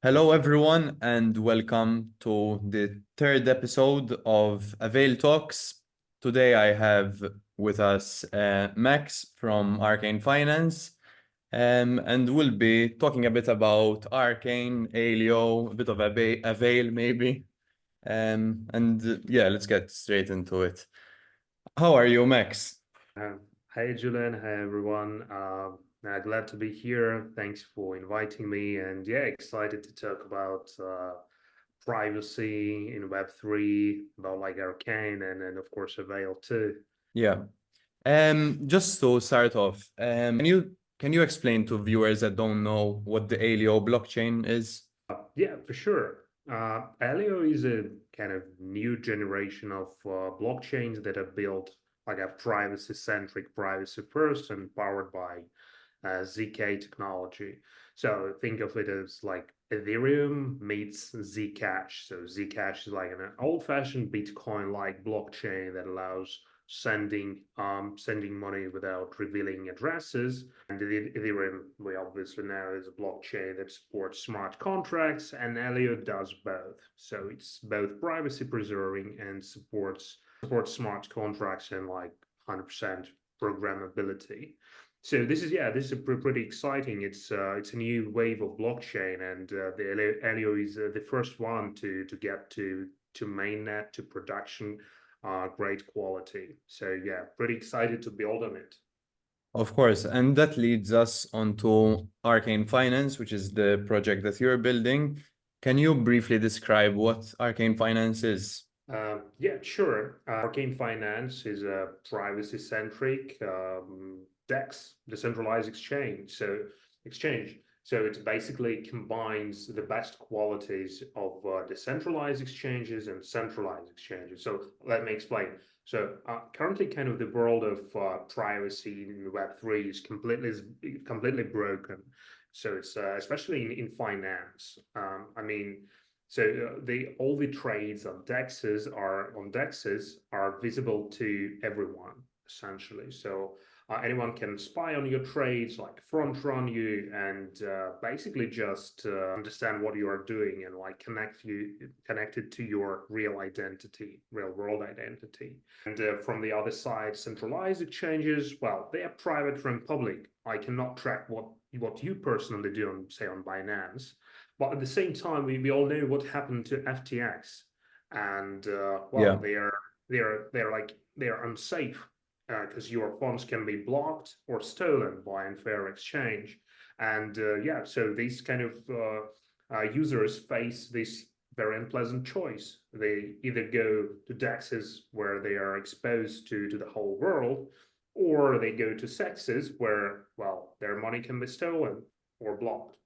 Hello, everyone, and welcome to the third episode of Avail Talks. Today, I have with us Max from Arcane Finance, and we'll be talking a bit about Arcane, Alio, a bit of Avail, maybe. Yeah, let's get straight into it. How are you, Max? Hi, Julian. Hi, everyone. Glad to be here. Thanks for inviting me. And yeah, excited to talk about privacy in Web3, about like Arcane and of course, Avail too. Yeah. Just to start off, can you explain to viewers that don't know what the Alio blockchain is? Yeah, for sure. Alio is a kind of new generation of blockchains that are built like a privacy-centric, privacy first, and powered by ZK technology. So think of it as like Ethereum meets Zcash. So Zcash is like an old-fashioned Bitcoin-like blockchain that allows sending money without revealing addresses. And the Ethereum, we obviously know, is a blockchain that supports smart contracts, and Alio does both. So it's both privacy preserving and supports smart contracts and like 100% programmability. So this is pretty exciting. It's a new wave of blockchain, and the Elio is the first one to get to mainnet to production grade quality. So yeah, pretty excited to build on it. Of course, and that leads us onto Arcane Finance, which is the project that you're building. Can you briefly describe what Arcane Finance is? Yeah, sure. Arcane Finance is a privacy-centric DEX, decentralized exchange. So it basically combines the best qualities of decentralized exchanges and centralized exchanges. So let me explain. So currently, kind of the world of privacy in Web3 is completely broken. So it's especially in finance. The all the trades on dexes are visible to everyone essentially. So anyone can spy on your trades, like front run you, and basically just understand what you are doing and like connect it to your real identity, real world identity. And from the other side, centralized exchanges, well, they are private from public. I cannot track what you personally do on, say, on Binance, but at the same time, we all know what happened to FTX, and Yeah. well, they're unsafe because your funds can be blocked or stolen by unfair exchange, and yeah, so these kind of users face this very unpleasant choice. They either go to DEXs where they are exposed to the whole world, or they go to sexes where, well, their money can be stolen or blocked.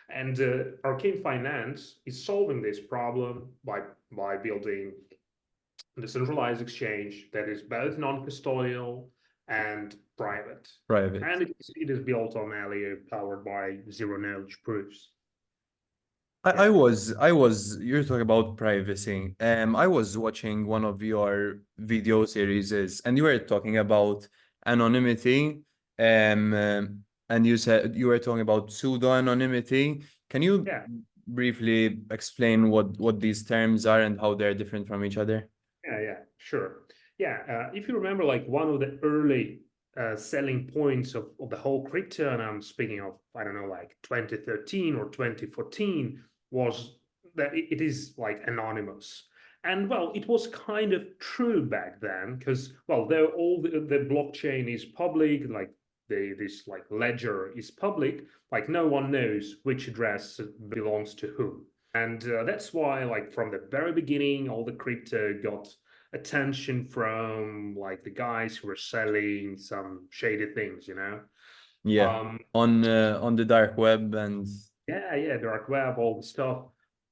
And Arcane Finance is solving this problem by building the centralized exchange that is both non-custodial and private. Private. And it is built on Alio, powered by zero knowledge proofs. I Yeah. was I was you're talking about privacy. I was watching one of your video series and you were talking about anonymity. And you said you were talking about pseudo anonymity. Can you Yeah. briefly explain what these terms are and how they're different from each other? Yeah, sure. Yeah, if you remember, like one of the early selling points of the whole crypto, and I'm speaking of, I don't know, like 2013 or 2014, was that it is like anonymous. And well, it was kind of true back then, because well, though all the blockchain is public, like this like ledger is public, like no one knows which address belongs to whom. And that's why, like from the very beginning, all the crypto got attention from like the guys who were selling some shady things, you know. Yeah. Um, On the dark web and yeah, dark web, all the stuff.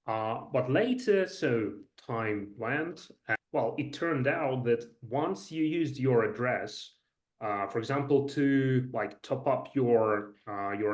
But later, so time went, and well, it turned out that once you used your address, for example, to like top up your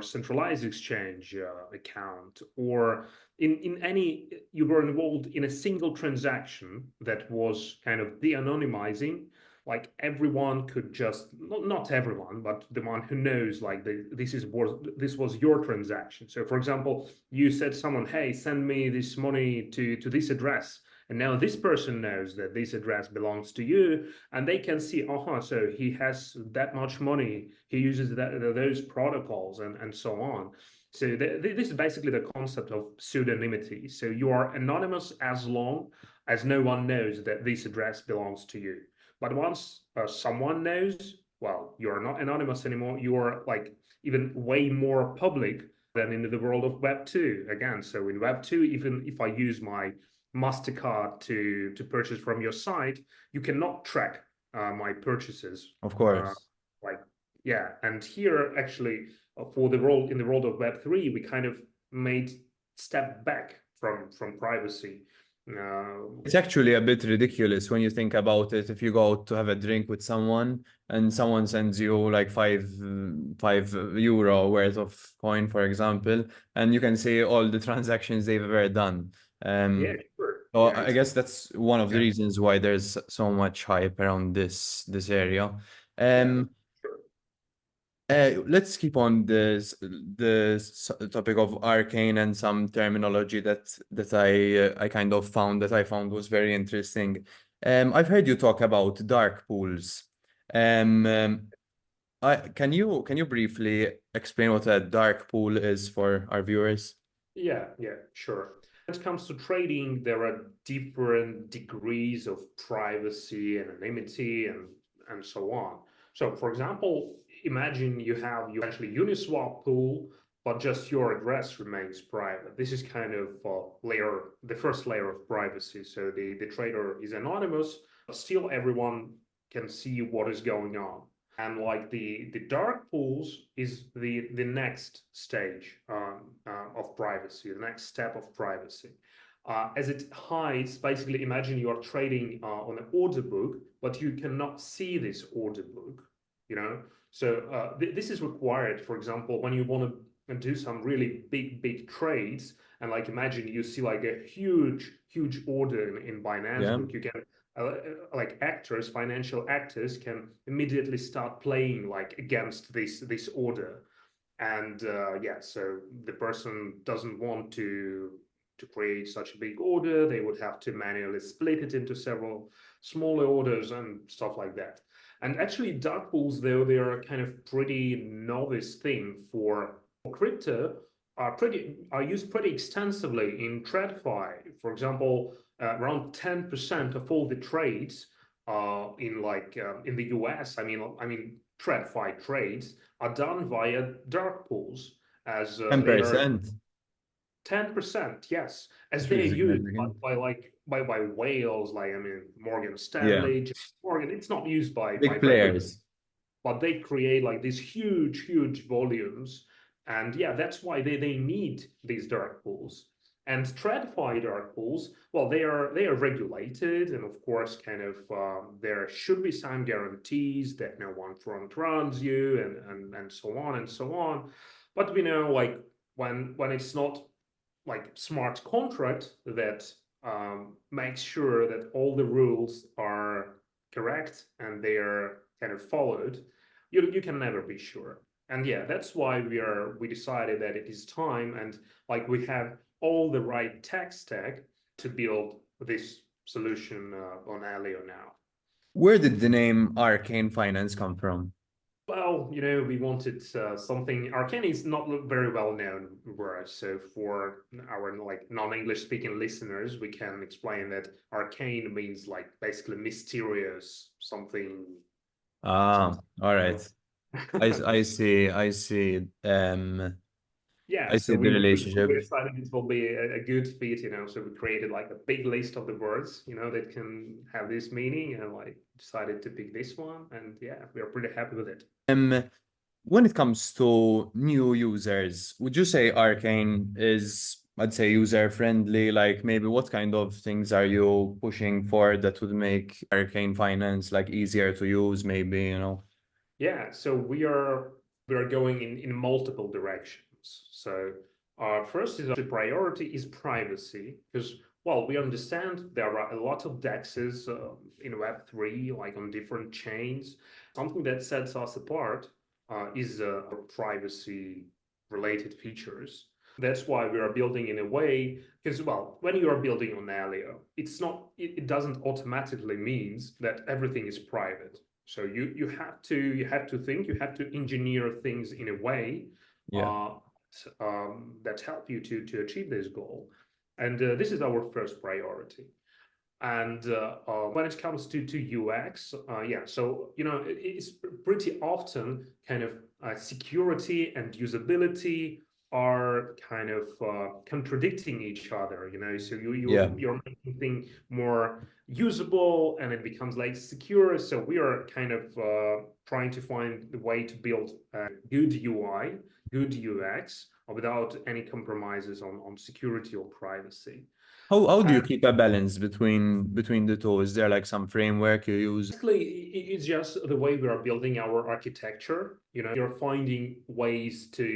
centralized exchange account, or in any you were involved in a single transaction that was kind of de-anonymizing, like everyone could just not everyone, but the one who knows like this was your transaction. So for example, you said someone, hey, send me this money to this address. And now this person knows that this address belongs to you, and they can see, so he has that much money. He uses those protocols and so on. So this is basically the concept of pseudonymity. So you are anonymous as long as no one knows that this address belongs to you. But once someone knows, well, you are not anonymous anymore. You are like even way more public than in the world of Web 2. Again, so in Web 2, even if I use my MasterCard to purchase from your site, you cannot track my purchases. Of Uh, course. like, yeah. And here, actually, for the world in the world of Web 3, we kind of made step back from privacy. It's actually a bit ridiculous when you think about it. If you go out to have a drink with someone and someone sends you like €5 worth of coin, for example, and you can see all the transactions they've ever done. yeah, Um, sure. so Yeah, I it's guess that's one of the yeah, reasons why there's so much hype around this area. yeah, Um, sure. let's keep on this topic of arcane and some terminology that I kind of found that I found was very interesting. I've heard you talk about dark pools. Um, um, can you briefly explain what a dark pool is for our viewers? Yeah, yeah, sure. When it comes to trading, there are different degrees of privacy, anonymity, and so on. So, for example, imagine you have your actually Uniswap pool, but just your address remains private. This is kind of the first layer of privacy. So the trader is anonymous, but still everyone can see what is going on. And like the dark pools is the next stage of privacy, the next step of privacy. As it hides, basically, imagine you are trading on an order book, but you cannot see this order book. You know, so this is required. For example, when you want to do some really big trades, and like imagine you see like a huge order in Binance Yeah. book, you can like actors, financial actors, can immediately start playing like against this order, and yeah, so the person doesn't want to create such a big order. They would have to manually split it into several smaller orders and stuff like that. And actually, dark pools, though they are a kind of pretty novice thing for crypto, are used pretty extensively in TradFi. For example, around 10% of all the trades in the US, I mean TradFi trades are done via dark pools, as they are 10%. 10%, yes, as That's they really are used significant. by whales like I mean Morgan Yeah. Stanley, JP Morgan. It's not used by Big regular, players. but they create like these huge volumes, and yeah, that's why they need these dark pools. And TradFi dark pools, well, they are regulated, and of course kind of there should be some guarantees that no one front runs you, and so on and so on. But we know like when it's not like smart contract that makes sure that all the rules are correct and they are kind of followed, you can never be sure. And yeah, that's why we decided that it is time, and like we have all the right tech stack to build this solution on Alio now. Where did the name Arcane Finance come from? Well, we wanted something. Arcane is not very well known word, so for our like non-English speaking listeners, we can explain that arcane means like basically mysterious, something, Ah, something. all You right. I see. Yeah, I so see the we relationship. decided it will be a good fit, So we created like a big list of the words, that can have this meaning, and like decided to pick this one, and yeah, we are pretty happy with it. Um, when it comes to new users, would you say Arcane is, I'd say, user friendly? Like maybe what kind of things are you pushing for that would make Arcane Finance like easier to use, maybe, you know? Yeah, so we are going in multiple directions. So our first is the priority is privacy, because Well, we understand there are a lot of DEXs in Web3, like on different chains. Something that sets us apart is our privacy related features. That's why we are building in a way, because, well, when you are building on Alio, it doesn't automatically means that everything is private. So you have to think, you have to engineer things in a way Yeah. uh, that help you to achieve this goal. And this is our first priority. And when it comes to UX, yeah, so it's pretty often kind of security and usability are kind of contradicting each other. So Yeah. you're making things more usable, and it becomes like secure. So we are kind of trying to find the way to build a good UI, good UX, without any compromises on security or privacy. How do you keep a balance between the two? Is there like some framework you use? Basically, it's just the way we are building our architecture. You're finding ways to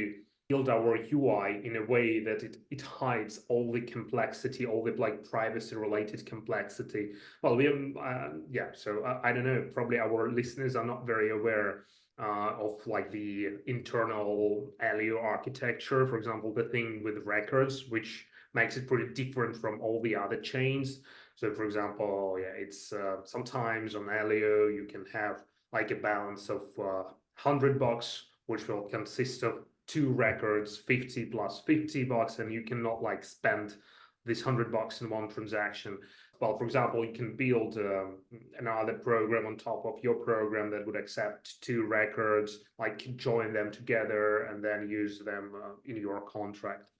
build our UI in a way that it hides all the complexity, all the like privacy related complexity. Well, yeah, so I don't know, probably our listeners are not very aware of like the internal Alio architecture, for example, the thing with records, which makes it pretty different from all the other chains. So, for example, yeah, it's sometimes on Alio you can have like a balance of $100, which will consist of two records, 50 plus $50, and you cannot like spend this $100 in one transaction. Well, for example, you can build another program on top of your program that would accept two records, like join them together and then use them in your contract.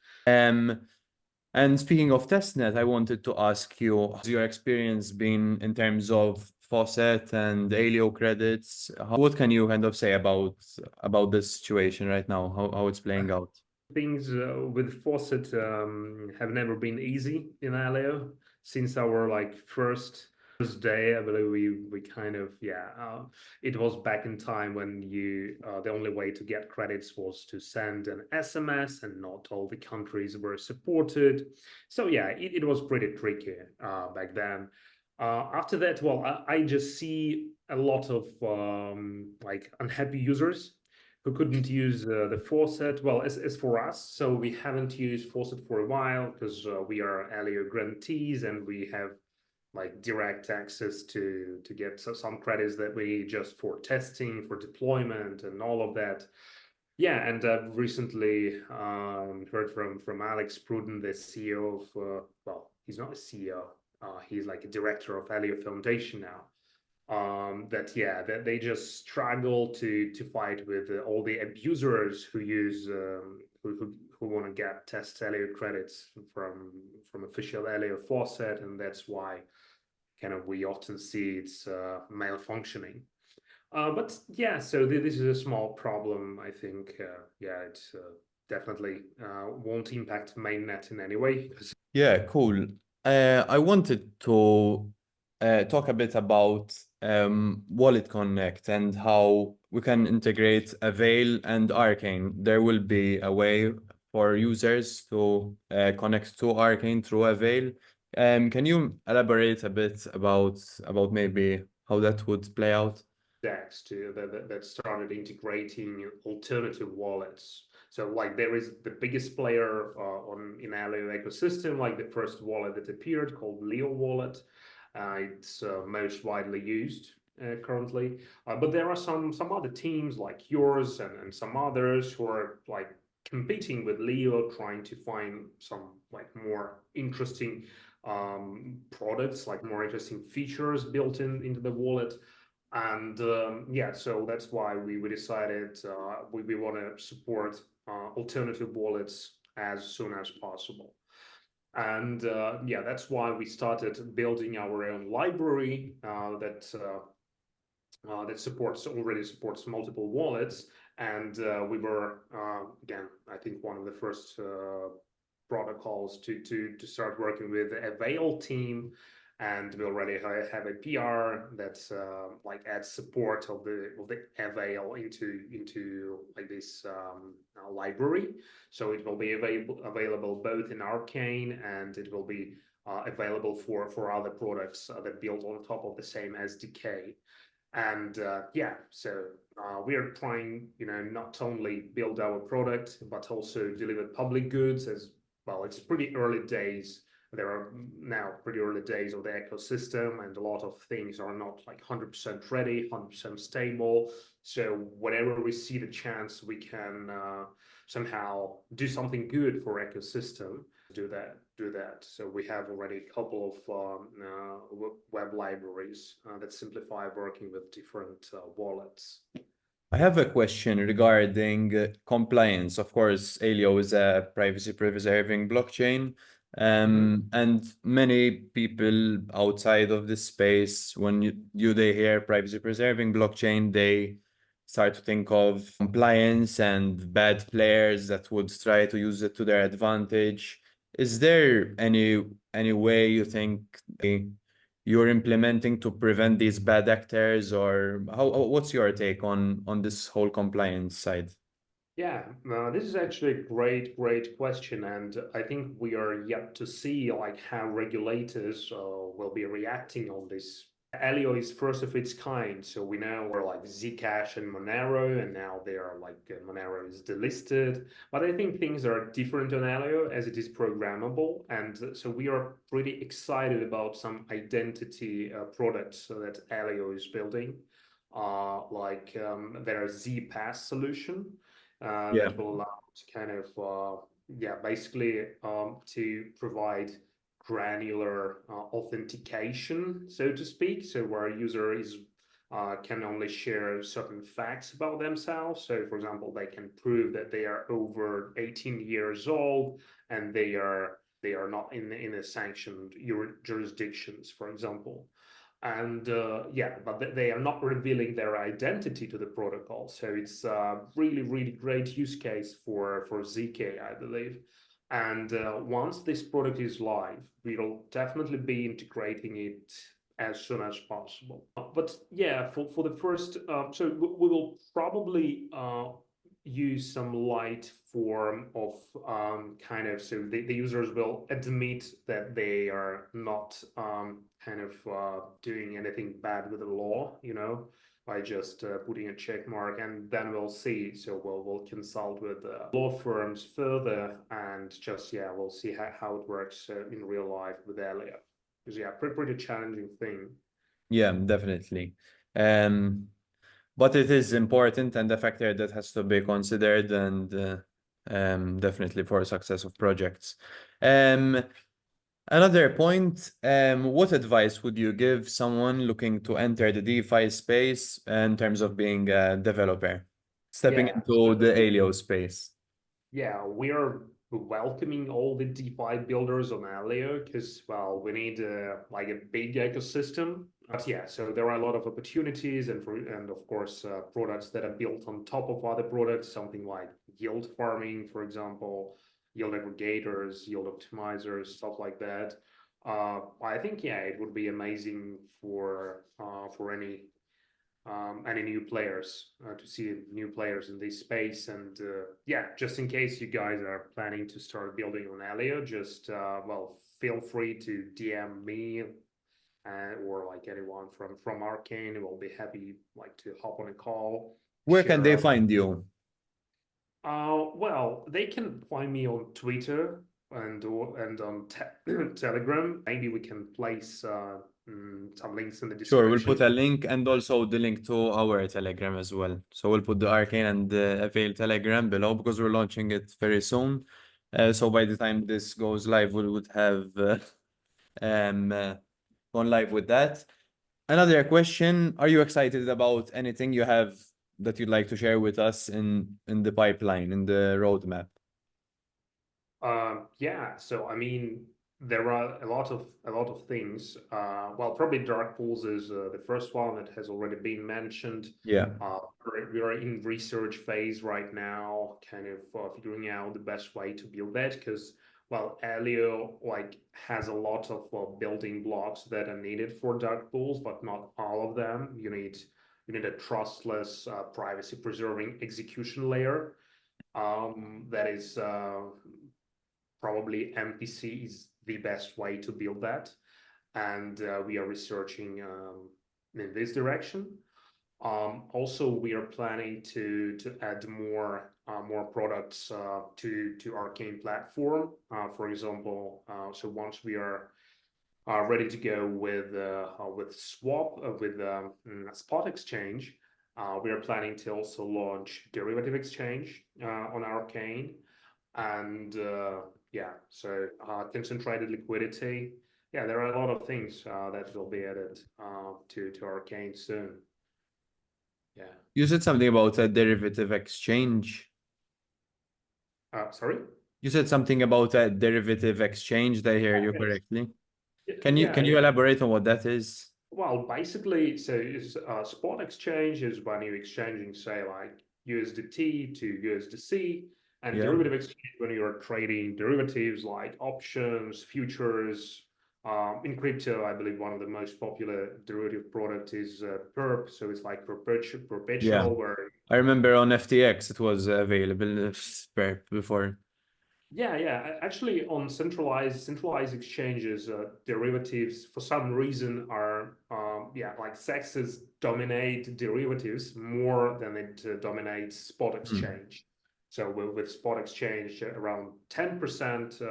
And speaking of testnet, I wanted to ask you, how's your experience been in terms of faucet and Alio credits? What can you kind of say about this situation right now? How it's playing out? Things with Fawcett have never been easy in Alio since our like first day. I believe we kind of it was back in time when you the only way to get credits was to send an SMS, and not all the countries were supported. So yeah, it was pretty tricky back then. After that, well, I just see a lot of like unhappy users who couldn't use the faucet. Well, as for us, so we haven't used faucet for a while because we are Alio grantees and we have like direct access to get some credits that we need just for testing, for deployment, and all of that. Yeah, and I've recently heard from Alex Pruden, the CEO of well, he's not a CEO, he's like a director of Alio Foundation now, that yeah, that they just struggle to fight with all the abusers who use who want to get test Alio credits from official Alio faucet, and that's why kind of we often see it's malfunctioning. But yeah, so this is a small problem. I think yeah, it definitely won't impact mainnet in any way. Yeah, cool. I wanted to talk a bit about Wallet Connect and how we can integrate Avail and Arcane. There will be a way for users to connect to Arcane through Avail. Can you elaborate a bit about maybe how that would play out? DEX that started integrating alternative wallets. So like there is the biggest player on in Alio ecosystem, like the first wallet that appeared called Leo Wallet. It's most widely used currently, but there are some other teams like yours and some others who are like competing with Leo, trying to find some like more interesting products, like more interesting features built into the wallet. And yeah, so that's why we decided we want to support alternative wallets as soon as possible. And yeah, that's why we started building our own library that already supports multiple wallets. And we were again, I think one of the first protocols to start working with the Avail team. and we already have a PR that's like adds support of the Avail into like this library. So it will be available both in Arcane, and it will be available for other products that build on top of the same SDK. And yeah, so we are trying, not only build our product, but also deliver public goods as well. It's pretty early days. There are now pretty early days of the ecosystem, and a lot of things are not like 100% ready, 100% stable. So whenever we see the chance, we can somehow do something good for ecosystem. Do that. So we have already a couple of web libraries that simplify working with different wallets. I have a question regarding compliance. Of course, Alio is a privacy preserving blockchain. Mhm. And many people outside of this space, when they hear privacy preserving blockchain, they start to think of compliance and bad players that would try to use it to their advantage. Is there any way you think you're implementing to prevent these bad actors, or what's your take on this whole compliance side? Yeah, this is actually a great question, and I think we are yet to see like how regulators will be reacting on this. Alio is first of its kind, so we now are like Zcash and Monero, and now they are like Monero is delisted. But I think things are different on Alio as it is programmable, and so we are pretty excited about some identity products that Alio is building, like their ZPass solution Yeah. that will allow to kind of yeah, basically to provide granular authentication, so to speak. So where a user is can only share certain facts about themselves. So, for example, they can prove that they are over 18 years old and they are not in a sanctioned jurisdictions, for example. And yeah, but they are not revealing their identity to the protocol. So it's a really great use case for ZK, I believe. And once this product is live, we'll definitely be integrating it as soon as possible. But yeah, for the first, so we will probably use some light form of kind of, so the users will admit that they are not kind of doing anything bad with the law, by just putting a check mark, and then we'll see. So we'll consult with law firms further, and just yeah, we'll see how it works in real life with Elia. Because yeah, pretty challenging thing. Yeah, definitely. Um, but it is important and a factor that has to be considered, and definitely for success of projects. Um, Another point, what advice would you give someone looking to enter the DeFi space in terms of being a developer, stepping Yeah, into the Alio space? yeah, we are welcoming all the DeFi builders on Alio because, well, we need like a big ecosystem. But yeah, so there are a lot of opportunities, and of course products that are built on top of other products, something like yield farming, for example, yield aggregators, yield optimizers, stuff like that. I think yeah, it would be amazing for any new players to see new players in this space. And yeah, just in case you guys are planning to start building on Alio, just well, feel free to DM me or like anyone from Arcane. We'll be happy like to hop on a call, Where can share they our. find you? Well, they can find me on Twitter and on Telegram. Maybe we can place some links in the Sure, we'll put description. a link and also the link to our Telegram as well. So we'll put the Arcane and the Avail Telegram below because we're launching it very soon. So by the time this goes live, we would have um, uh, gone live with that. Another question, are you excited about anything you have that you'd like to share with us in the pipeline, in the roadmap? Yeah, so I mean, there are a lot of things. Well, probably Dark Pools is the first one that has already been mentioned. Yeah. We're in research phase right now, kind of figuring out the best way to build that because well, Alio like has a lot of building blocks that are needed for dark pools, but not all of them. You need a trustless, privacy preserving execution layer. That is probably MPC is the best way to build that, and we are researching in this direction. Also, we are planning to add more products to Arcane platform. For example, so once we are ready to go with swap with spot exchange, we are planning to also launch derivative exchange on Arcane, and yeah, so concentrated liquidity. Yeah, there are a lot of things that will be added to Arcane soon. Yeah. You said something about a derivative exchange. Sorry? You said something about a derivative exchange. Did I hear you Yes. correctly? Yeah, Can you yeah. elaborate on what that is? Well, basically, so is spot exchange is when you're exchanging, say, like USDT to USDC, and Yeah. derivative exchange when you're trading derivatives like options, futures. In crypto, I believe one of the most popular derivative product is perp, so it's like Yeah. perpetual, where I remember on FTX it was available before. yeah, yeah. Actually, on centralized exchanges, derivatives for some reason are yeah, like sexes dominate derivatives more than it dominates spot Hmm. exchange. So with spot exchange, around 10%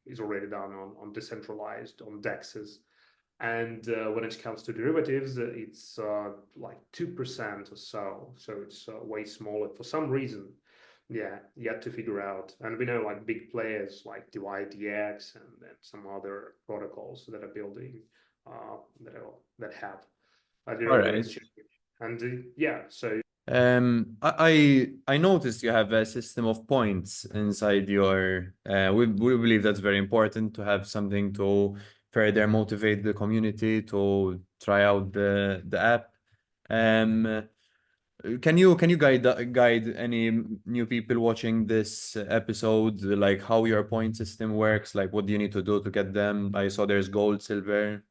is already done on decentralized on DEXs, and when it comes to derivatives, it's like 2% or so. So it's way smaller for some reason. Yeah, yet to figure out. And we know like big players like DYDX and then some other protocols that are building that have a All derivative right. exchange. And yeah, so I noticed you have a system of points inside your. We believe that's very important to have something to further motivate the community to try out the app. Um, can you guide any new people watching this episode, like how your point system works? Like, what do you need to do to get them? I saw there's gold, silver.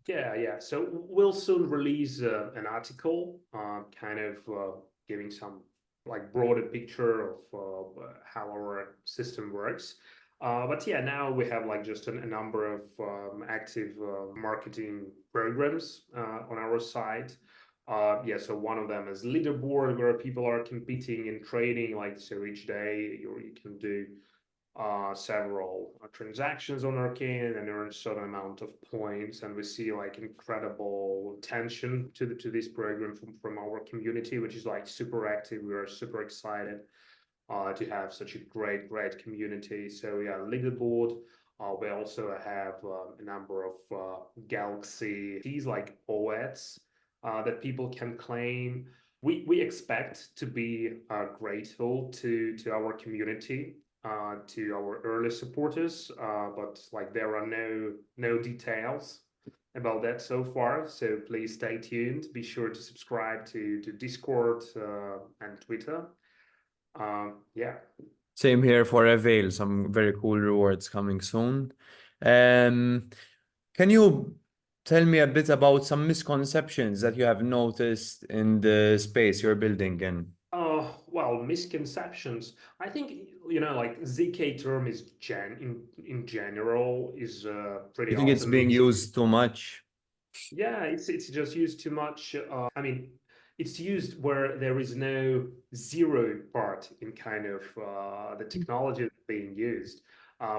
yeah, yeah. So we'll soon release an article, kind of giving some like broader picture of how our system works. But yeah, now we have like just a number of active marketing programs on our site. Yeah, so one of them is leaderboard where people are competing in trading. Like so, each day you can do several transactions on Arcane and earn a certain amount of points. And we see like incredible attention to this program from our community, which is like super active. We are super excited to have such a great community. So yeah, leaderboard. We also have a number of Galaxy keys like OEDs that people can claim. We expect to be grateful to our community, to our early supporters, but like there are no details about that so far. So please stay tuned. Be sure to subscribe to Discord and Twitter. Yeah. Same here for Avail. Some very cool rewards coming soon. Um, can you tell me a bit about some misconceptions that you have noticed in the space you're building in? Well, misconceptions. I think like ZK term is in general is pretty You think it's often being mis. used too much? Yeah, it's just used too much. I mean, it's used where there is no zero part in kind of the technology that's being used.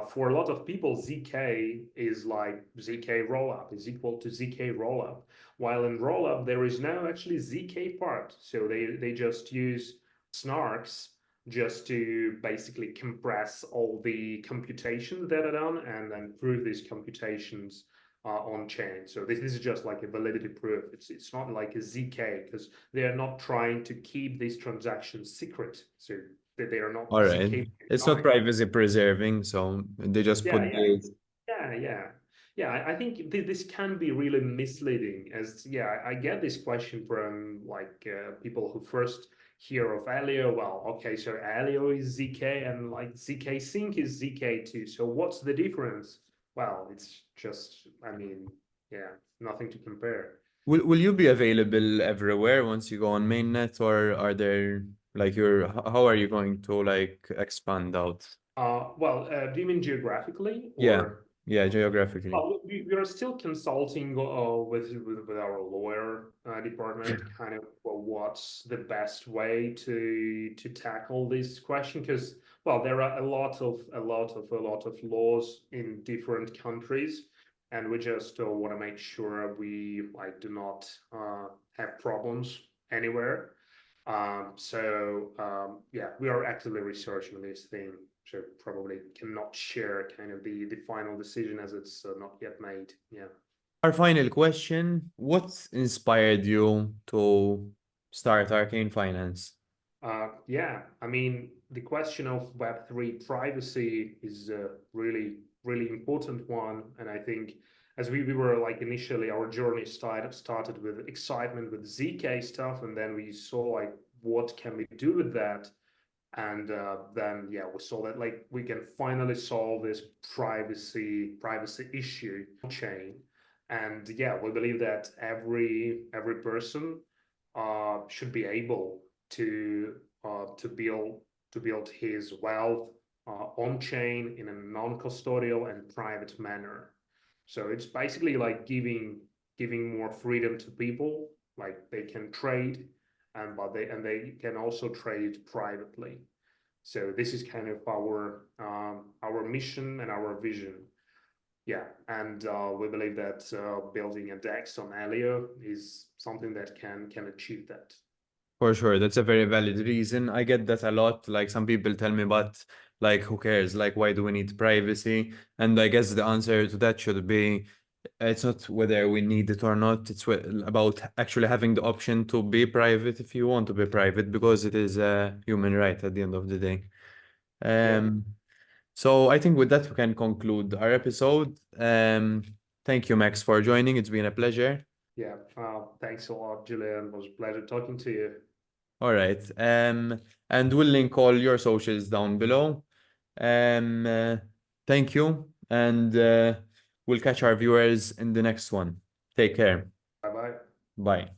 For a lot of people, ZK is like ZK rollup is equal to ZK rollup, while in rollup there is no actually ZK part. So they just use snarks just to basically compress all the computations that are done and then prove these computations on chain. So this is just like a validity proof. It's not like a ZK because they are not trying to keep these transactions secret. So they are not All right. ZK It's not signed. privacy preserving, so they just Yeah, put yeah, the. yeah, yeah. Yeah, I think this can be really misleading as yeah, I get this question from like people who first hear of Alio. Well, okay, so Alio is ZK and like ZK Sync is ZK2. So what's the difference? Well, it's just, I mean, yeah, nothing to compare. Will you be available everywhere once you go on mainnet, or are there like how are you going to like expand out? Do you mean geographically Yeah, or? yeah, geographically. Well, we are still consulting with our lawyer department, kind of what's the best way to tackle this question. Because well, there are a lot of laws in different countries, and we just want to make sure we like do not have problems anywhere. Yeah, we are actively researching this thing. So probably cannot share kind of the final decision as it's not yet made. Yeah. Our final question, what inspired you to start Arcane Finance? Yeah, I mean, the question of Web3 privacy is a really important one. And I think as we were like initially, our journey started with excitement with ZK stuff. And then we saw like, what can we do with that? And then yeah, we saw that like we can finally solve this privacy issue on chain. And yeah, we believe that every person should be able to build his wealth on chain in a non-custodial and private manner. So it's basically like giving more freedom to people, like they can trade and they can also trade privately. So this is kind of our mission and our vision. Yeah, and we believe that building a DEX on Alio is something that can achieve that. For sure, that's a very valid reason. I get that a lot. Like some people tell me, but like who cares? Like why do we need privacy? And I guess the answer to that should be it's not whether we need it or not. It's about actually having the option to be private if you want to be private, because it is a human right at the end of the day. Yeah, Um, so I think with that we can conclude our episode. Thank you, Max, for joining. It's been a pleasure. yeah. Thanks a lot, Julian. It was a pleasure talking to you. All right. And we'll link all your socials down below. Um, uh, Thank you, and we'll catch our viewers in the next one. Take care. Bye bye. Bye.